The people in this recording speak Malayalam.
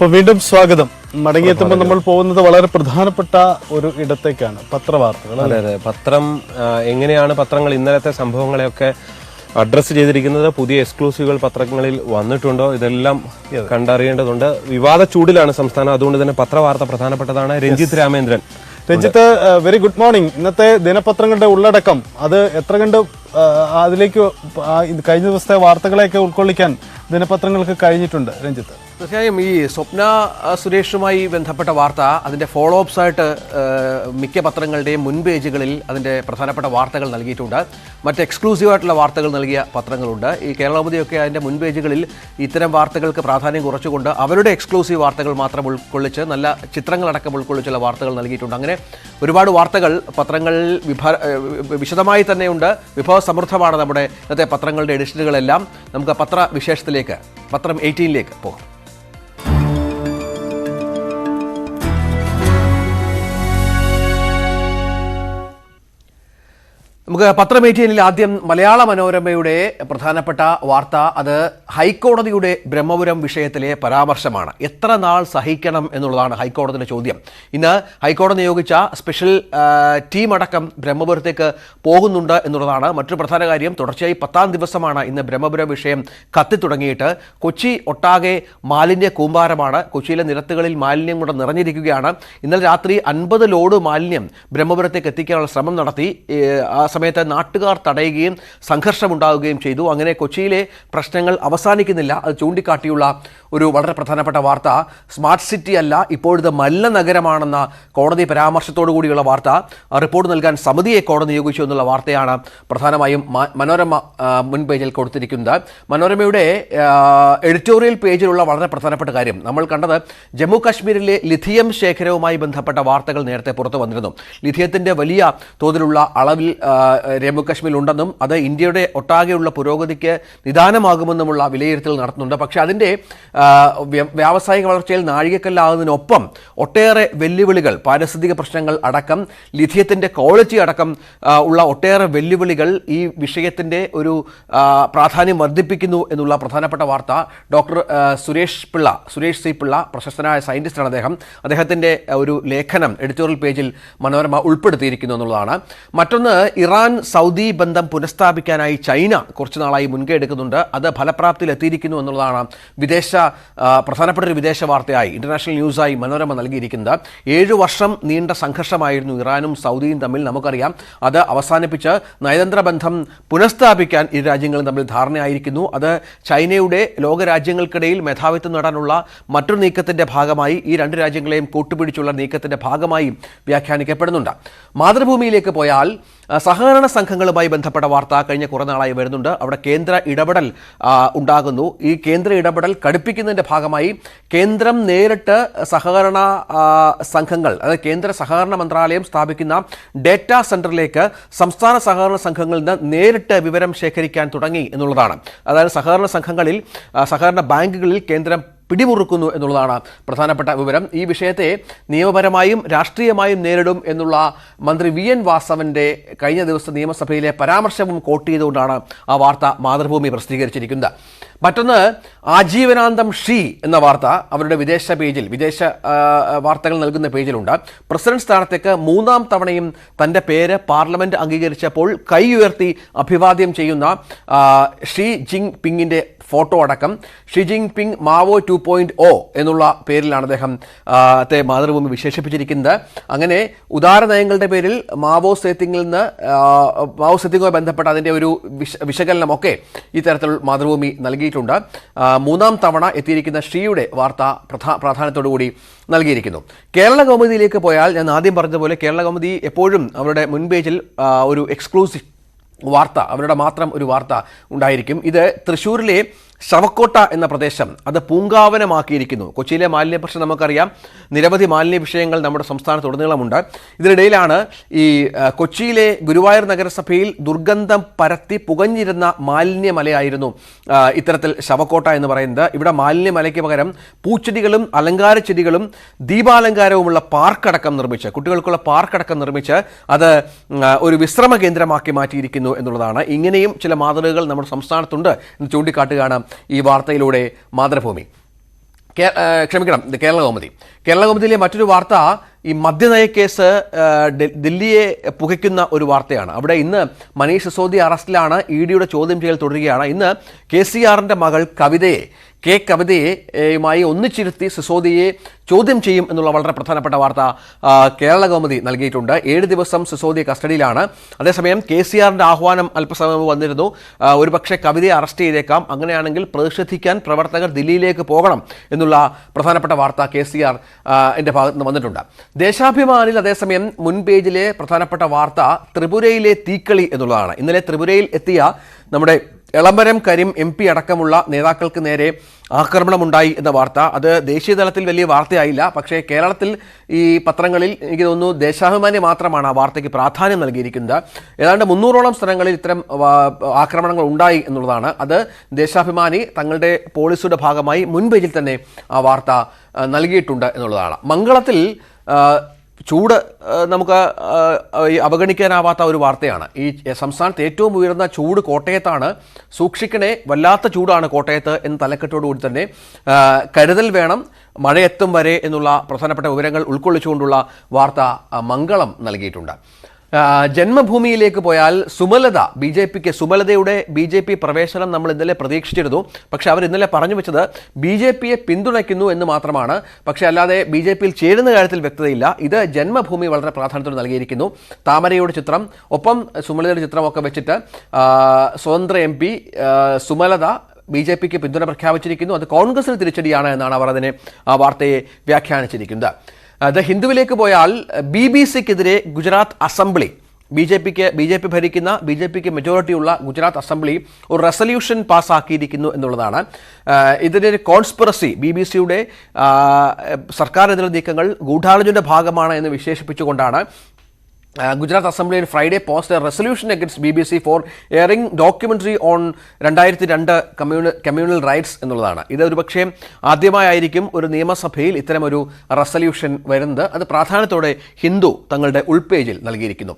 അപ്പോൾ വീണ്ടും സ്വാഗതം. മടങ്ങിയെത്തുമ്പോൾ നമ്മൾ പോകുന്നത് വളരെ പ്രധാനപ്പെട്ട ഒരു ഇടത്തേക്കാണ്, പത്രവാർത്തകൾ. അതെ അതെ, പത്രം എങ്ങനെയാണ് പത്രങ്ങൾ ഇന്നലത്തെ സംഭവങ്ങളെയൊക്കെ അഡ്രസ്സ് ചെയ്തിരിക്കുന്നത്, പുതിയ എക്സ്ക്ലൂസീവുകൾ പത്രങ്ങളിൽ വന്നിട്ടുണ്ടോ, ഇതെല്ലാം കണ്ടറിയേണ്ടതുണ്ട്. വിവാദ ചൂടിലാണ് സംസ്ഥാനം, അതുകൊണ്ട് തന്നെ പത്രവാർത്ത പ്രധാനപ്പെട്ടതാണ്. Ranjith Ramendran. Ranjith, very good morning. ഇന്നത്തെ ദിനപത്രങ്ങളുടെ ഉള്ളടക്കം അത് എത്ര കണ്ട് അതിലേക്ക് കഴിഞ്ഞ ദിവസത്തെ വാർത്തകളെയൊക്കെ ഉൾക്കൊള്ളിക്കാൻ ദിനപത്രങ്ങൾക്ക് കഴിഞ്ഞിട്ടുണ്ട് രഞ്ജിത്ത്? തീർച്ചയായും ഈ സ്വപ്ന സുരേഷുമായി ബന്ധപ്പെട്ട വാർത്ത അതിൻ്റെ ഫോളോ അപ്സ് ആയിട്ട് മിക്ക പത്രങ്ങളുടെയും മുൻ പേജുകളിൽ അതിൻ്റെ പ്രധാനപ്പെട്ട വാർത്തകൾ നൽകിയിട്ടുണ്ട്. മറ്റ് എക്സ്ക്ലൂസീവായിട്ടുള്ള വാർത്തകൾ നൽകിയ പത്രങ്ങളുണ്ട്. ഈ കേരളകൗമുദിയൊക്കെ അതിൻ്റെ മുൻ പേജുകളിൽ ഇത്തരം വാർത്തകൾക്ക് പ്രാധാന്യം കുറച്ചുകൊണ്ട് അവരുടെ എക്സ്ക്ലൂസീവ് വാർത്തകൾ മാത്രം ഉൾക്കൊള്ളിച്ച് നല്ല ചിത്രങ്ങളടക്കം ഉൾക്കൊള്ളിച്ചുള്ള വാർത്തകൾ നൽകിയിട്ടുണ്ട്. അങ്ങനെ ഒരുപാട് വാർത്തകൾ പത്രങ്ങളിൽ വിശദമായി തന്നെയുണ്ട്. വിഭവസമൃദ്ധമാണ് നമ്മുടെ ഇന്നത്തെ പത്രങ്ങളുടെ എഡിഷനുകളെല്ലാം. നമുക്ക് പത്രവിശേഷത്തിലേക്ക്, പത്രം 18ലേക്ക് പോകാം. നമുക്ക് പത്രം 18-ൽ ആദ്യം മലയാള മനോരമയുടെ പ്രധാനപ്പെട്ട വാർത്ത അത് ഹൈക്കോടതിയുടെ ബ്രഹ്മപുരം വിഷയത്തിലെ പരാമർശമാണ്. എത്ര നാൾ സഹിക്കണം എന്നുള്ളതാണ് ഹൈക്കോടതിയുടെ ചോദ്യം. ഇന്ന് ഹൈക്കോടതി നിയോഗിച്ച സ്പെഷ്യൽ ടീം അടക്കം ബ്രഹ്മപുരത്തേക്ക് പോകുന്നുണ്ട് എന്നുള്ളതാണ് മറ്റൊരു പ്രധാന കാര്യം. തുടർച്ചയായി 10ാം ദിവസമാണ് ഇന്ന് ബ്രഹ്മപുരം വിഷയം കത്തിത്തുടങ്ങിയിട്ട്. കൊച്ചി ഒട്ടാകെ മാലിന്യ കൂമ്പാരമാണ്. കൊച്ചിയിലെ നിരത്തുകളിൽ മാലിന്യം കൊണ്ട് നിറഞ്ഞിരിക്കുകയാണ്. ഇന്നലെ രാത്രി 50 ലോഡ് മാലിന്യം ബ്രഹ്മപുരത്തേക്ക് എത്തിക്കാനുള്ള ശ്രമം നടത്തി. ആ സമയത്ത് നാട്ടുകാർ തടയുകയും സംഘർഷമുണ്ടാവുകയും ചെയ്തു. അങ്ങനെ കൊച്ചിയിലെ പ്രശ്നങ്ങൾ അവസാനിക്കുന്നില്ല. അത് ചൂണ്ടിക്കാട്ടിയുള്ള ഒരു വളരെ പ്രധാനപ്പെട്ട വാർത്ത. സ്മാർട്ട് സിറ്റി അല്ല, ഇപ്പോഴത് മലിനനഗരമാണെന്ന കോടതി പരാമർശത്തോടു കൂടിയുള്ള വാർത്ത. റിപ്പോർട്ട് നൽകാൻ സമിതിയെ കോടതി നിയോഗിച്ചു എന്നുള്ള വാർത്തയാണ് പ്രധാനമായും മനോരമ മുൻ പേജിൽ കൊടുത്തിരിക്കുന്നത്. മനോരമയുടെ എഡിറ്റോറിയൽ പേജിലുള്ള വളരെ പ്രധാനപ്പെട്ട കാര്യം നമ്മൾ കണ്ടത്, ജമ്മു കാശ്മീരിലെ ലിഥിയം ശേഖരവുമായി ബന്ധപ്പെട്ട വാർത്തകൾ നേരത്തെ പുറത്തു വന്നിരുന്നു. ലിഥിയത്തിൻ്റെ വലിയ തോതിലുള്ള അളവിൽ ജമ്മു കാശ്മീരിൽ ഉണ്ടെന്നും അത് ഇന്ത്യയുടെ ഒട്ടാകെയുള്ള പുരോഗതിക്ക് നിദാനമാകുമെന്നുമുള്ള വിലയിരുത്തൽ നടത്തുന്നുണ്ട്. പക്ഷേ അതിൻ്റെ വ്യാവസായിക വളർച്ചയിൽ നാഴികക്കല്ലാകുന്നതിനൊപ്പം ഒട്ടേറെ വെല്ലുവിളികൾ, പാരിസ്ഥിതിക പ്രശ്നങ്ങൾ അടക്കം, ലിഥിയത്തിൻ്റെ ക്വാളിറ്റി അടക്കം ഉള്ള ഒട്ടേറെ വെല്ലുവിളികൾ ഈ വിഷയത്തിൻ്റെ ഒരു പ്രാധാന്യം വർദ്ധിപ്പിക്കുന്നു എന്നുള്ള പ്രധാനപ്പെട്ട വാർത്ത. ഡോക്ടർ സുരേഷ് സി പിള്ള പ്രശസ്തനായ സയൻറ്റിസ്റ്റാണ് അദ്ദേഹം. അദ്ദേഹത്തിൻ്റെ ഒരു ലേഖനം എഡിറ്റോറിയൽ പേജിൽ മനോരമ ഉൾപ്പെടുത്തിയിരിക്കുന്നു എന്നുള്ളതാണ്. മറ്റൊന്ന്, ഇറാൻ സൗദി ബന്ധം പുനഃസ്ഥാപിക്കാനായി ചൈന കുറച്ചു നാളായി മുൻകൈ എടുക്കുന്നുണ്ട്. അത് ഫലപ്രാപ്തിയിലെത്തിയിരിക്കുന്നു എന്നുള്ളതാണ് പ്രധാനപ്പെട്ട ഒരു വിദേശ വാർത്തയായി, ഇന്റർനാഷണൽ ന്യൂസായി മനോരമ നൽകിയിരിക്കുന്നത്. 7 വർഷം നീണ്ട സംഘർഷമായിരുന്നു ഇറാനും സൗദിയും തമ്മിൽ. നമുക്കറിയാം, അത് അവസാനിപ്പിച്ച് നയതന്ത്ര ബന്ധം പുനഃസ്ഥാപിക്കാൻ ഇരു രാജ്യങ്ങളും തമ്മിൽ ധാരണയായിരിക്കുന്നു. അത് ചൈനയുടെ ലോകരാജ്യങ്ങൾക്കിടയിൽ മേധാവിത്വം നേടാനുള്ള മറ്റൊരു നീക്കത്തിൻ്റെ ഭാഗമായി, ഈ രണ്ട് രാജ്യങ്ങളെയും കൂട്ടുപിടിച്ചുള്ള നീക്കത്തിൻ്റെ ഭാഗമായി വ്യാഖ്യാനിക്കപ്പെടുന്നുണ്ട്. മാതൃഭൂമിയിലേക്ക് പോയാൽ സഹകരണ സംഘങ്ങളുമായി ബന്ധപ്പെട്ട വാർത്ത കഴിഞ്ഞ കുറേ നാളായി വരുന്നുണ്ട്. അവിടെ കേന്ദ്ര ഇടപെടൽ ഉണ്ടാകുന്നു. ഈ കേന്ദ്ര ഇടപെടൽ കടുപ്പിക്കുന്നതിൻ്റെ ഭാഗമായി കേന്ദ്രം നേരിട്ട് സഹകരണ സംഘങ്ങൾ, അതായത് കേന്ദ്ര സഹകരണ മന്ത്രാലയം സ്ഥാപിക്കുന്ന ഡേറ്റാ സെൻറ്ററിലേക്ക് സംസ്ഥാന സഹകരണ സംഘങ്ങളിൽ നിന്ന് നേരിട്ട് വിവരം ശേഖരിക്കാൻ തുടങ്ങി എന്നുള്ളതാണ്. അതായത് സഹകരണ സംഘങ്ങളിൽ, സഹകരണ ബാങ്കുകളിൽ കേന്ദ്രം പിടിമുറുക്കുന്നു എന്നുള്ളതാണ് പ്രധാനപ്പെട്ട വിവരം. ഈ വിഷയത്തെ നിയമപരമായും രാഷ്ട്രീയമായും നേരിടും എന്നുള്ള മന്ത്രി VN വാസവൻ്റെ കഴിഞ്ഞ ദിവസം നിയമസഭയിലെ പരാമർശവും കോട്ട് ചെയ്തുകൊണ്ടാണ് ആ വാർത്ത മാതൃഭൂമി പ്രസിദ്ധീകരിച്ചിരിക്കുന്നത്. മറ്റൊന്ന്, ആജീവനാന്തം ഷീ എന്ന വാർത്ത അവരുടെ വിദേശ വാർത്തകൾ നൽകുന്ന പേജിലുണ്ട്. പ്രസിഡന്റ് സ്ഥാനത്തേക്ക് 3ാം തവണയും തൻ്റെ പേര് പാർലമെന്റ് അംഗീകരിച്ചപ്പോൾ കൈ ഉയർത്തി അഭിവാദ്യം ചെയ്യുന്ന ഷീ ജിങ് പിങ്ങിൻ്റെ ഫോട്ടോ അടക്കം. ഷീ ജിങ് പിങ് മാവോ 2.0 എന്നുള്ള പേരിലാണ് അദ്ദേഹത്തെ മാതൃഭൂമി വിശേഷിപ്പിച്ചിരിക്കുന്നത്. അങ്ങനെ ഉദാര നയങ്ങളുടെ പേരിൽ മാവോ സേത്തിങ്ങുമായി ബന്ധപ്പെട്ട അതിൻ്റെ ഒരു വിശകലനമൊക്കെ ഈ തരത്തിൽ മാതൃഭൂമി നൽകിയിട്ടുണ്ട്. 3ാം തവണ എത്തിയിരിക്കുന്ന ഷീയുടെ വാർത്ത പ്രാധാന്യത്തോടുകൂടി നൽകിയിരിക്കുന്നു. കേരള കൗമുദിയിലേക്ക് പോയാൽ, ഞാൻ ആദ്യം പറഞ്ഞതുപോലെ കേരള കൗമുദി എപ്പോഴും അവരുടെ മുൻപേജിൽ ഒരു എക്സ്ക്ലൂസീവ് വാർത്ത, അവരുടെ മാത്രം ഒരു വാർത്ത ഉണ്ടായിരിക്കും. ഇത് തൃശ്ശൂരിലെ ശവക്കോട്ട എന്ന പ്രദേശം അത് പൂങ്കാവനമാക്കിയിരിക്കുന്നു. കൊച്ചിയിലെ മാലിന്യ പ്രശ്നം നമുക്കറിയാം. നിരവധി മാലിന്യ വിഷയങ്ങൾ നമ്മുടെ സംസ്ഥാനത്തുടനീളമുണ്ട്. ഇതിനിടയിലാണ് ഈ കൊച്ചിയിലെ ഗുരുവായൂർ നഗരസഭയിൽ ദുർഗന്ധം പരത്തി പുകഞ്ഞിരുന്ന മാലിന്യമലയായിരുന്നു ഇത്തരത്തിൽ ശവക്കോട്ട എന്ന് പറയുന്നത്. ഇവിടെ മാലിന്യമലയ്ക്ക് പകരം പൂച്ചെടികളും അലങ്കാര ചെടികളും ദീപാലങ്കാരവുമുള്ള പാർക്കടക്കം നിർമ്മിച്ച്, കുട്ടികൾക്കുള്ള പാർക്കടക്കം നിർമ്മിച്ച് അത് ഒരു വിശ്രമ കേന്ദ്രമാക്കി മാറ്റിയിരിക്കുന്നു എന്നുള്ളതാണ്. ഇങ്ങനെയും ചില മാതൃകകൾ നമ്മുടെ സംസ്ഥാനത്തുണ്ട് എന്ന് ചൂണ്ടിക്കാട്ടുകയാണ് ഈ വാർത്തയിലൂടെ മാതൃഭൂമി. ക്ഷമിക്കണം, ഇത് കേരള കൗമുദിയിലെ മറ്റൊരു വാർത്ത ഈ മദ്യനയ കേസ് ദില്ലിയെ പുകയ്ക്കുന്ന ഒരു വാർത്തയാണ്. അവിടെ ഇന്ന് മനീഷ് സിസോദിയ അറസ്റ്റിലാണ്. EDയുടെ ചോദ്യം ചെയ്യൽ തുടരുകയാണ്. ഇന്ന് KCRന്റെ മകൾ കവിതയുമായി ഒന്നിച്ചിരുത്തി സിസോദിയെ ചോദ്യം ചെയ്യും എന്നുള്ള വളരെ പ്രധാനപ്പെട്ട വാർത്ത കേരള കൗമുദി നൽകിയിട്ടുണ്ട്. 7 ദിവസം സിസോദിയ കസ്റ്റഡിയിലാണ്. അതേസമയം KCRന്റെ ആഹ്വാനം അല്പസമയം മുമ്പ് വന്നിരുന്നു. ഒരുപക്ഷെ കവിതയെ അറസ്റ്റ് ചെയ്തേക്കാം, അങ്ങനെയാണെങ്കിൽ പ്രതിഷേധിക്കാൻ പ്രവർത്തകർ ദില്ലിയിലേക്ക് പോകണം എന്നുള്ള പ്രധാനപ്പെട്ട വാർത്ത KCRന്റെ ഭാഗത്ത് നിന്ന് വന്നിട്ടുണ്ട്. ദേശാഭിമാനിൽ അതേസമയം മുൻ പേജിലെ പ്രധാനപ്പെട്ട വാർത്ത ത്രിപുരയിലെ തീക്കളി എന്നുള്ളതാണ്. ഇന്നലെ ത്രിപുരയിൽ എത്തിയ നമ്മുടെ എളമരം കരീം MP അടക്കമുള്ള നേതാക്കൾക്ക് നേരെ ആക്രമണമുണ്ടായി എന്ന വാർത്ത, അത് ദേശീയ തലത്തിൽ വലിയ വാർത്തയായില്ല. പക്ഷേ കേരളത്തിൽ ഈ പത്രങ്ങളിൽ എനിക്ക് തോന്നുന്നു ദേശാഭിമാനി മാത്രമാണ് ആ വാർത്തയ്ക്ക് പ്രാധാന്യം നൽകിയിരിക്കുന്നത്. ഏതാണ്ട് 300ഓളം സ്ഥലങ്ങളിൽ ഇത്തരം ആക്രമണങ്ങൾ ഉണ്ടായി എന്നുള്ളതാണ്. അത് ദേശാഭിമാനി തങ്ങളുടെ പോളിസിയുടെ ഭാഗമായി മുൻപേജിൽ തന്നെ ആ വാർത്ത നൽകിയിട്ടുണ്ട് എന്നുള്ളതാണ്. മംഗളത്തിൽ ചൂട് നമുക്ക് അവഗണിക്കാനാവാത്ത ഒരു വാർത്തയാണ്. ഈ സംസ്ഥാനത്ത് ഏറ്റവും ഉയർന്ന ചൂട് കോട്ടയത്താണ്. സൂക്ഷിക്കണേ, വല്ലാത്ത ചൂടാണ് കോട്ടയത്ത് എന്ന തലക്കെട്ടോടുകൂടി തന്നെ കരുതൽ വേണം, മഴയെത്തും വരെ എന്നുള്ള പ്രധാനപ്പെട്ട വിവരങ്ങൾ ഉൾക്കൊള്ളിച്ചുകൊണ്ടുള്ള വാർത്ത മംഗളം നൽകിയിട്ടുണ്ട്. ജന്മഭൂമിയിലേക്ക് പോയാൽ സുമലത സുമലതയുടെ BJP പ്രവേശനം നമ്മൾ ഇന്നലെ പ്രതീക്ഷിച്ചിരുന്നു. പക്ഷെ അവർ ഇന്നലെ പറഞ്ഞു വെച്ചത് BJPയെ പിന്തുണയ്ക്കുന്നു എന്ന് മാത്രമാണ്. പക്ഷെ അല്ലാതെ BJPയിൽ ചേരുന്ന കാര്യത്തിൽ വ്യക്തതയില്ല. ഇത് ജന്മഭൂമി വളരെ പ്രാധാന്യത്തോടെ നൽകിയിരിക്കുന്നു. താമരയുടെ ചിത്രം ഒപ്പം സുമലതയുടെ ചിത്രമൊക്കെ വെച്ചിട്ട് സ്വതന്ത്ര MP സുമലത BJPക്ക് പിന്തുണ പ്രഖ്യാപിച്ചിരിക്കുന്നു. അത് കോൺഗ്രസിന് തിരിച്ചടിയാണ് എന്നാണ് അവർ അതിനെ ആ വാർത്തയെ വ്യാഖ്യാനിച്ചിരിക്കുന്നത്. ദ ഹിന്ദുവിലേക്ക് പോയാൽ BBCക്കെതിരെ ഗുജറാത്ത് അസംബ്ലി BJP ഭരിക്കുന്ന BJPക്ക് മെജോറിറ്റിയുള്ള ഗുജറാത്ത് അസംബ്ലി ഒരു റെസല്യൂഷൻ പാസ്സാക്കിയിരിക്കുന്നു എന്നുള്ളതാണ്. ഇതിൻ്റെ കോൺസ്പിറസി BBC-യുടെ സർക്കാരിനെതിരെ നീക്കങ്ങൾ ഗൂഢാലോചനയുടെ ഭാഗമാണ് എന്ന് വിശേഷിപ്പിച്ചുകൊണ്ടാണ് ഗുജറാത്ത് അസംബ്ലിയിൽ Friday passed resolution against BBC for airing documentary on 2002 communal riots എന്നുള്ളതാണ്. ഇത് ഒരുപക്ഷെ ആദ്യമായിരിക്കും ഒരു നിയമസഭയിൽ ഇത്തരമൊരു റെസൊല്യൂഷൻ വരുന്നത്. അത് പ്രാധാന്യത്തോടെ ഹിന്ദു തങ്ങളുടെ ഉൾപേജിൽ നൽകിയിരിക്കുന്നു.